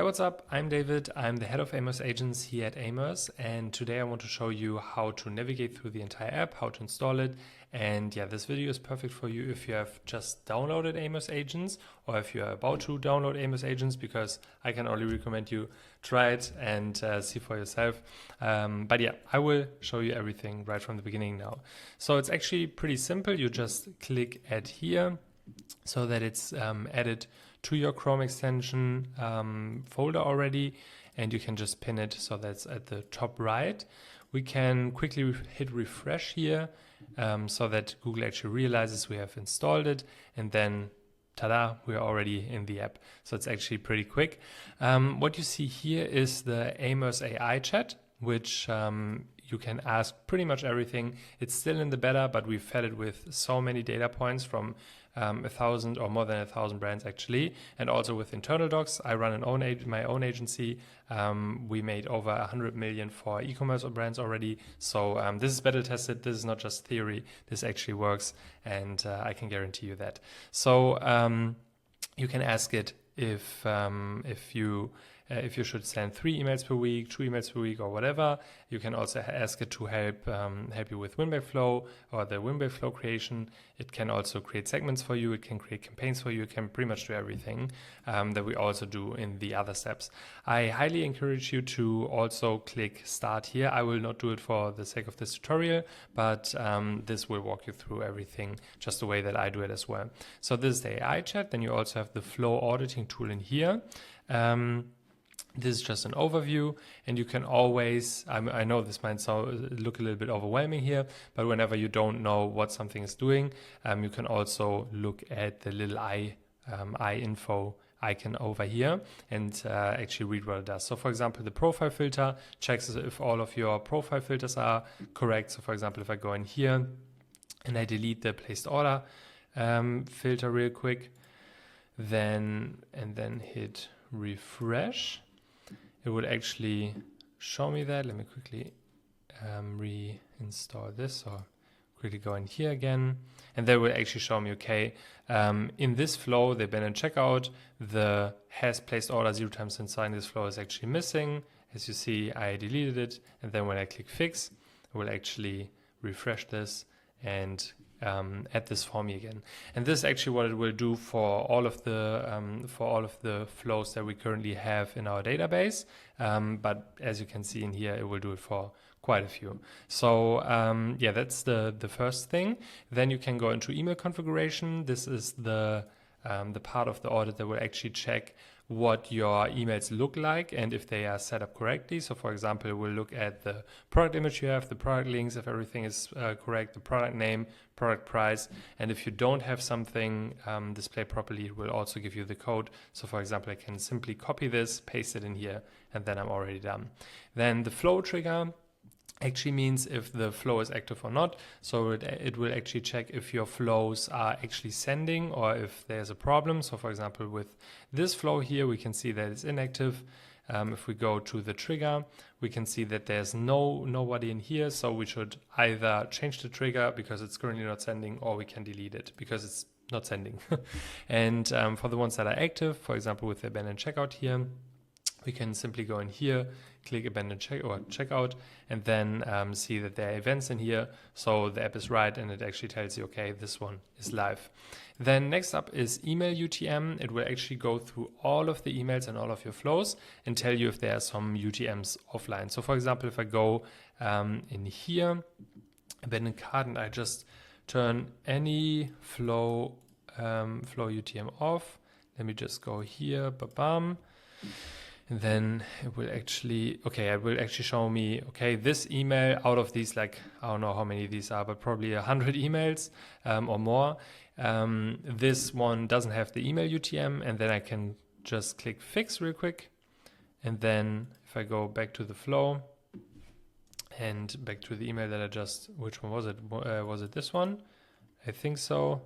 Hi, what's up? I'm David. I'm the head of Aimerce agents here at Aimerce, and today I want to show you how to navigate through the entire app, how to install it. And yeah, this video is perfect for you if you have just downloaded Aimerce agents or if you are about to download Aimerce agents, because I can only recommend you try it and see for yourself. But yeah, I will show you everything right from the beginning now. So it's actually pretty simple. You just click add here so that it's added to your Chrome extension folder already, and you can just pin it so that's at the top right. We can quickly hit refresh here so that Google actually realizes we have installed it, and then ta-da, we're already in the app. So it's actually pretty quick. What you see here is the Aimerce AI chat, which you can ask pretty much everything. It's still in the beta, but we've fed it with so many data points from 1,000 or more than 1,000 brands actually, and also with internal docs. I run my own agency. We made over 100 million for e-commerce brands already. So this is beta tested. This is not just theory. This actually works, and I can guarantee you that. So you can ask it if you should send 3 emails per week, 2 emails per week, or whatever. You can also ask it to help you with win-back flow or the win-back flow creation. It can also create segments for you. It can create campaigns for you. It can pretty much do everything that we also do in the other steps. I highly encourage you to also click start here. I will not do it for the sake of this tutorial, but this will walk you through everything just the way that I do it as well. So this is the AI chat. Then you also have the flow auditing tool in here. This is just an overview, and you can always, I know this might look a little bit overwhelming here, but whenever you don't know what something is doing, you can also look at the little eye info icon over here and actually read what it does. So for example, the profile filter checks if all of your profile filters are correct. So for example, if I go in here and I delete the placed order filter real quick, and then hit refresh, it would actually show me that. Let me quickly reinstall this, or quickly go in here again, and that will actually show me, okay, in this flow, the abandoned checkout, the has placed order 0 times inside this flow is actually missing. As you see, I deleted it, and then when I click fix, it will actually refresh this and add this for me again. And this is actually what it will do for all of the flows that we currently have in our database. But as you can see in here, it will do it for quite a few. So yeah, that's the first thing. Then you can go into email configuration. This is the part of the audit that will actually check what your emails look like and if they are set up correctly. So for example, we'll look at the product image you have, the product links, if everything is correct, the product name, product price, and if you don't have something displayed properly, it will also give you the code. So for example, I can simply copy this, paste it in here, and then I'm already done. Then the flow trigger actually means if the flow is active or not. So it will actually check if your flows are actually sending or if there's a problem. So for example, with this flow here, we can see that it's inactive. If we go to the trigger, we can see that there's nobody in here. So we should either change the trigger because it's currently not sending, or we can delete it because it's not sending. And for the ones that are active, for example, with the abandoned checkout here, we can simply go in here, click abandoned checkout, and then see that there are events in here. So the app is right, and it actually tells you, okay, this one is live. Then next up is email UTM. It will actually go through all of the emails and all of your flows and tell you if there are some UTMs offline. So for example, if I go in here, abandoned cart, and I just turn any flow UTM off. Let me just go here, ba-bam. And then it will actually show me, okay, this email out of these, like, I don't know how many these are, but probably 100 emails or more. This one doesn't have the email UTM, and then I can just click fix real quick. And then if I go back to the flow and back to the email that which one was it? Was it this one? I think so.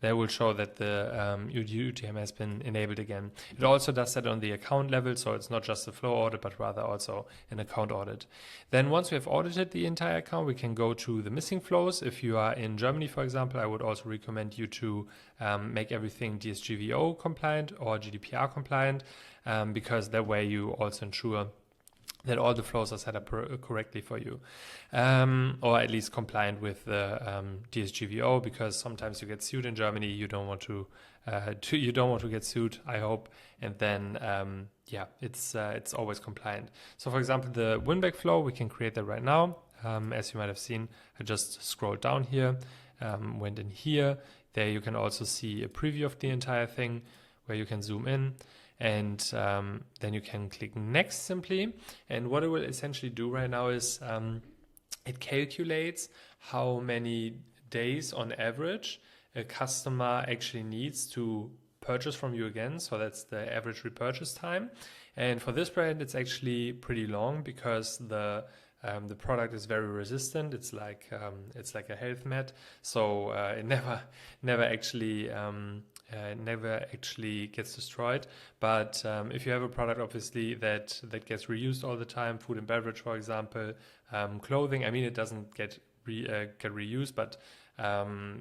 That will show that the UTM has been enabled again. It also does that on the account level, so it's not just a flow audit, but rather also an account audit. Then once we have audited the entire account, we can go to the missing flows. If you are in Germany, for example, I would also recommend you to make everything DSGVO compliant or GDPR compliant. because that way you also ensure that all the flows are set up correctly for you, or at least compliant with the DSGVO, because sometimes you get sued in Germany. You don't want to get sued, I hope, and then it's always compliant. So for example, the win-back flow, we can create that right now. As you might have seen, I just scrolled down here, went in here. There you can also see a preview of the entire thing where you can zoom in. And then you can click next simply. And what it will essentially do right now is it calculates how many days on average a customer actually needs to purchase from you again. So that's the average repurchase time. And for this brand, it's actually pretty long because the product is very resistant. It's like a health mat, so it never actually gets destroyed. But if you have a product, obviously that gets reused all the time, food and beverage, for example, clothing. I mean, it doesn't get reused, but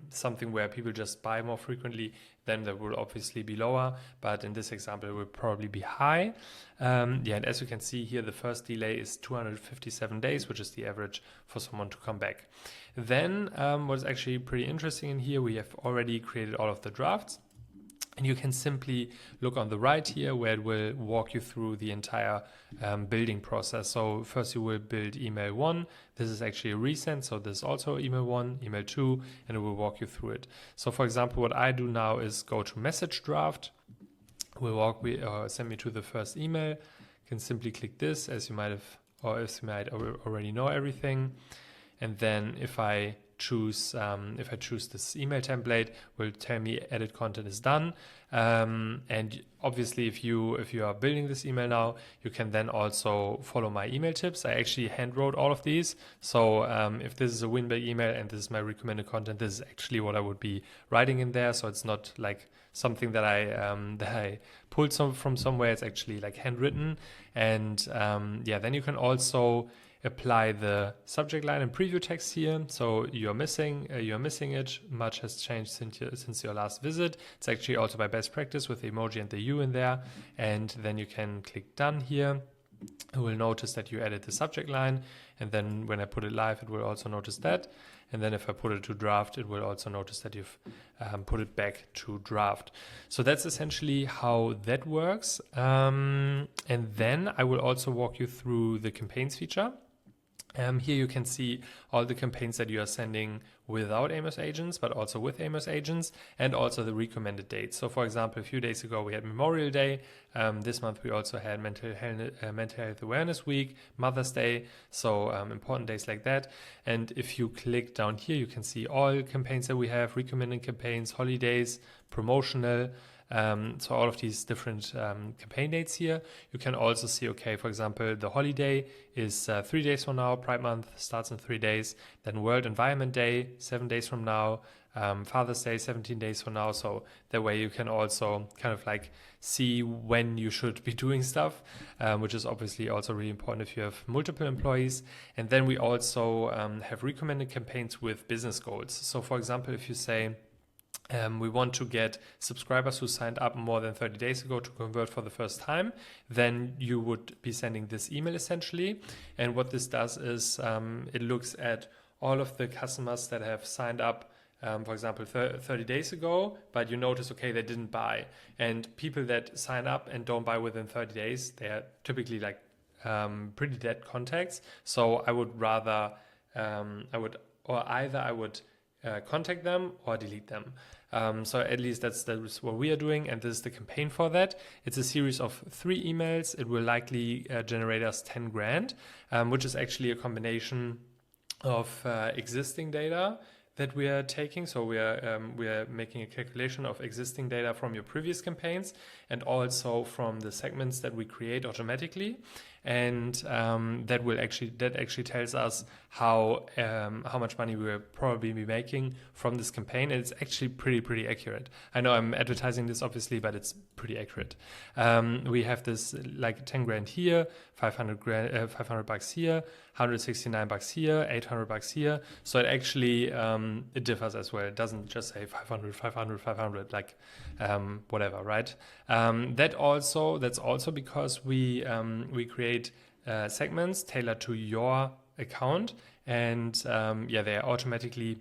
something where people just buy more frequently, then that will obviously be lower. But in this example, it will probably be high. And as you can see here, the first delay is 257 days, which is the average for someone to come back. Then what's actually pretty interesting in here, we have already created all of the drafts. And you can simply look on the right here where it will walk you through the entire building process. So first you will build email 1. This is actually a resend. So this is also email 1, email 2, and it will walk you through it. So for example, what I do now is go to message draft. Send me to the first email. You can simply click this as you might already know everything. And then if I choose this email template, will tell me edit content is done. And obviously if you are building this email now, you can then also follow my email tips. I actually hand wrote all of these. So if this is a win-back email and this is my recommended content, this is actually what I would be writing in there. So it's not like something that I pulled from somewhere. It's actually like handwritten. And then you can also apply the subject line and preview text here. So you're missing it. Much has changed since your last visit. It's actually also by best practice with the emoji and the U in there. And then you can click done here. It will notice that you added the subject line. And then when I put it live, it will also notice that. And then if I put it to draft, it will also notice that you've put it back to draft. So that's essentially how that works. And then I will also walk you through the campaigns feature. Here you can see all the campaigns that you are sending without Aimerce agents, but also with Aimerce agents, and also the recommended dates. So for example, a few days ago we had Memorial Day. This month we also had Mental Health Awareness Week, Mother's Day, so important days like that. And if you click down here, you can see all campaigns that we have, recommended campaigns, holidays, promotional. So all of these different campaign dates here. You can also see, okay, for example, the holiday is 3 days from now. Pride Month starts in 3 days. Then World Environment Day, 7 days from now. Father's Day, 17 days from now. So that way you can also kind of like see when you should be doing stuff, which is obviously also really important if you have multiple employees. And then we also have recommended campaigns with business goals. So for example, if you say, we want to get subscribers who signed up more than 30 days ago to convert for the first time, then you would be sending this email essentially. And what this does is it looks at all of the customers that have signed up, for example, 30 days ago, but you notice, okay, they didn't buy. And people that sign up and don't buy within 30 days, they are typically like pretty dead contacts. So I would rather, I would contact them or delete them. So at least that's what we are doing, and this is the campaign for that. It's a series of 3 emails. It will likely generate us 10 grand, which is actually a combination of existing data that we are taking. So we are making a calculation of existing data from your previous campaigns and also from the segments that we create automatically. And that actually tells us how much money we will probably be making from this campaign. And it's actually pretty accurate. I know I'm advertising this obviously, but it's pretty accurate. We have this like 10 grand here, 500 bucks here, $169 here, $800 here. So it actually it differs as well. It doesn't just say 500, 500, 500, like whatever, right? That's also because we create segments tailored to your account, and they are automatically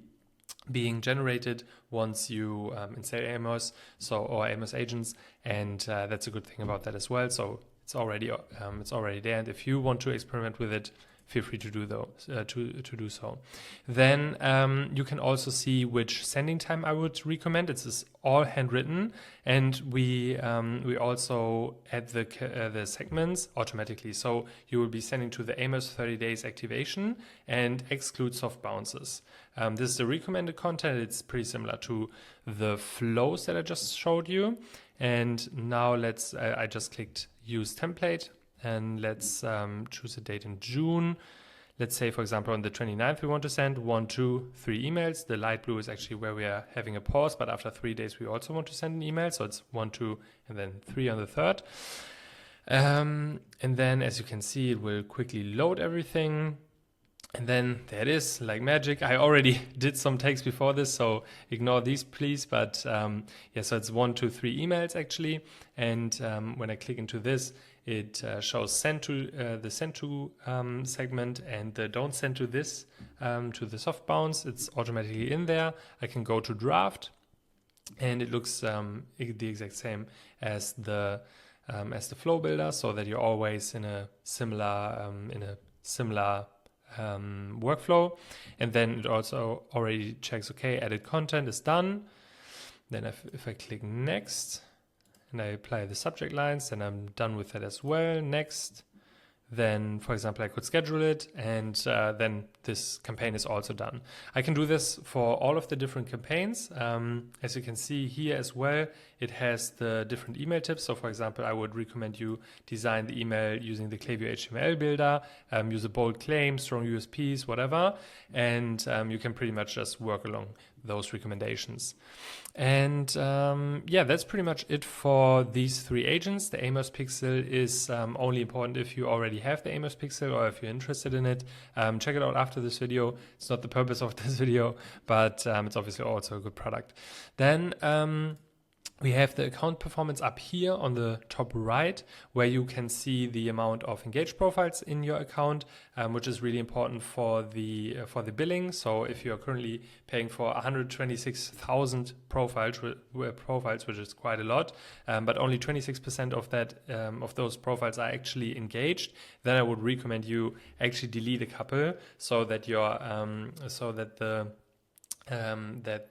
being generated once you install Aimerce, or Aimerce agents, and that's a good thing about that as well. So it's already there, and if you want to experiment with it, feel free to do do so. Then you can also see which sending time I would recommend. It's all handwritten, and we also add the segments automatically. So you will be sending to the Aimerce 30 days activation and exclude soft bounces. This is the recommended content. It's pretty similar to the flows that I just showed you. And now I just clicked use template. And let's choose a date in June. Let's say, for example, on the 29th, we want to send 1, 2, 3 emails. The light blue is actually where we are having a pause, but after 3 days, we also want to send an email. So it's 1, 2, and then 3 on the 3rd. And then, as you can see, it will quickly load everything. And then there it is, like magic. I already did some takes before this, so ignore these, please. But so it's 1, 2, 3 emails actually. And when I click into this, it shows send to the send to segment and the don't send to this to the soft bounce. It's automatically in there. I can go to draft, and it looks the exact same as the flow builder, so that you're always in a similar workflow. And then it also already checks, okay, edit content is done. Then if I click next and I apply the subject lines, then I'm done with that as well. Next. Then, for example, I could schedule it, and then this campaign is also done. I can do this for all of the different campaigns. As you can see here as well, it has the different email tips. So, for example, I would recommend you design the email using the Klaviyo HTML builder, use a bold claim, strong USPs, whatever, and you can pretty much just work along those recommendations. And that's pretty much it for these 3 agents. The Aimerce Pixel is only important if you already have the Aimerce Pixel or if you're interested in it. Check it out after this video. It's not the purpose of this video, but it's obviously also a good product. Then we have the account performance up here on the top right, where you can see the amount of engaged profiles in your account, which is really important for the billing. So if you are currently paying for 126,000 profiles, which is quite a lot, but only 26% of that of those profiles are actually engaged, then I would recommend you actually delete a couple, so that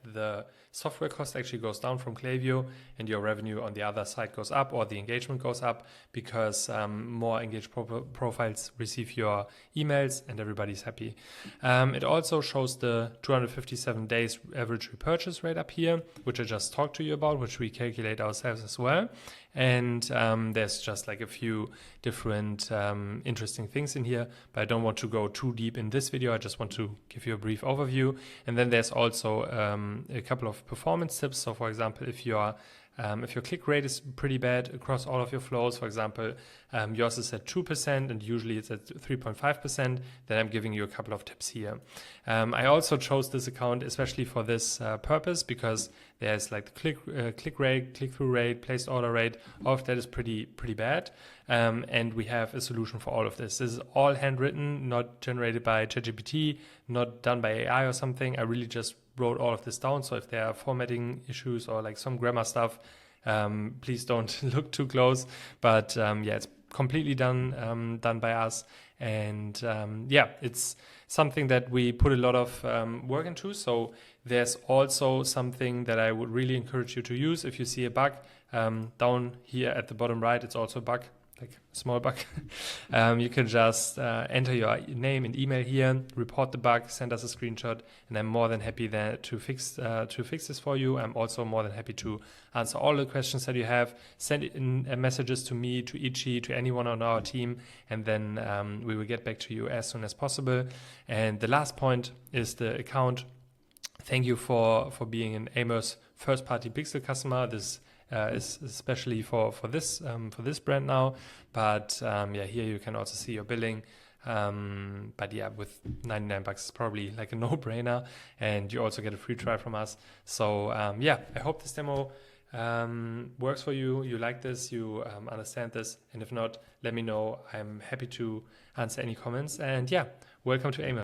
the software cost actually goes down from Klaviyo and your revenue on the other side goes up, or the engagement goes up, because more engaged profiles receive your emails and everybody's happy. It also shows the 257 days average repurchase rate up here, which I just talked to you about, which we calculate ourselves as well. And there's just like a few different interesting things in here, but I don't want to go too deep in this video. I just want to give you a brief overview. And then there's also a couple of performance tips. So for example, if your click rate is pretty bad across all of your flows, for example, yours is at 2% and usually it's at 3.5%, then I'm giving you a couple of tips here. I also chose this account especially for this purpose, because there's like the click rate, click-through rate, placed order rate, all of that is pretty bad. And we have a solution for all of this. This is all handwritten, not generated by ChatGPT, not done by AI or something. I really just wrote all of this down. So if there are formatting issues or like some grammar stuff, please don't look too close. But it's completely done by us. And it's something that we put a lot of work into. So there's also something that I would really encourage you to use. If you see a bug down here at the bottom right, it's also a bug, like a small bug. You can just enter your name and email here, report the bug, send us a screenshot, and I'm more than happy to fix this for you. I'm also more than happy to answer all the questions that you have. Send in messages to me, to Ichi, to anyone on our team, and then we will get back to you as soon as possible. And the last point is the account. Thank you for being an Aimerce first-party Pixel customer. This is especially for this brand now, but here you can also see your billing. But yeah, with 99 bucks, it's probably like a no-brainer, and you also get a free trial from us. So yeah, I hope this demo works for you. You like this, you understand this, and if not, let me know. I'm happy to answer any comments. And yeah, welcome to Aimerce.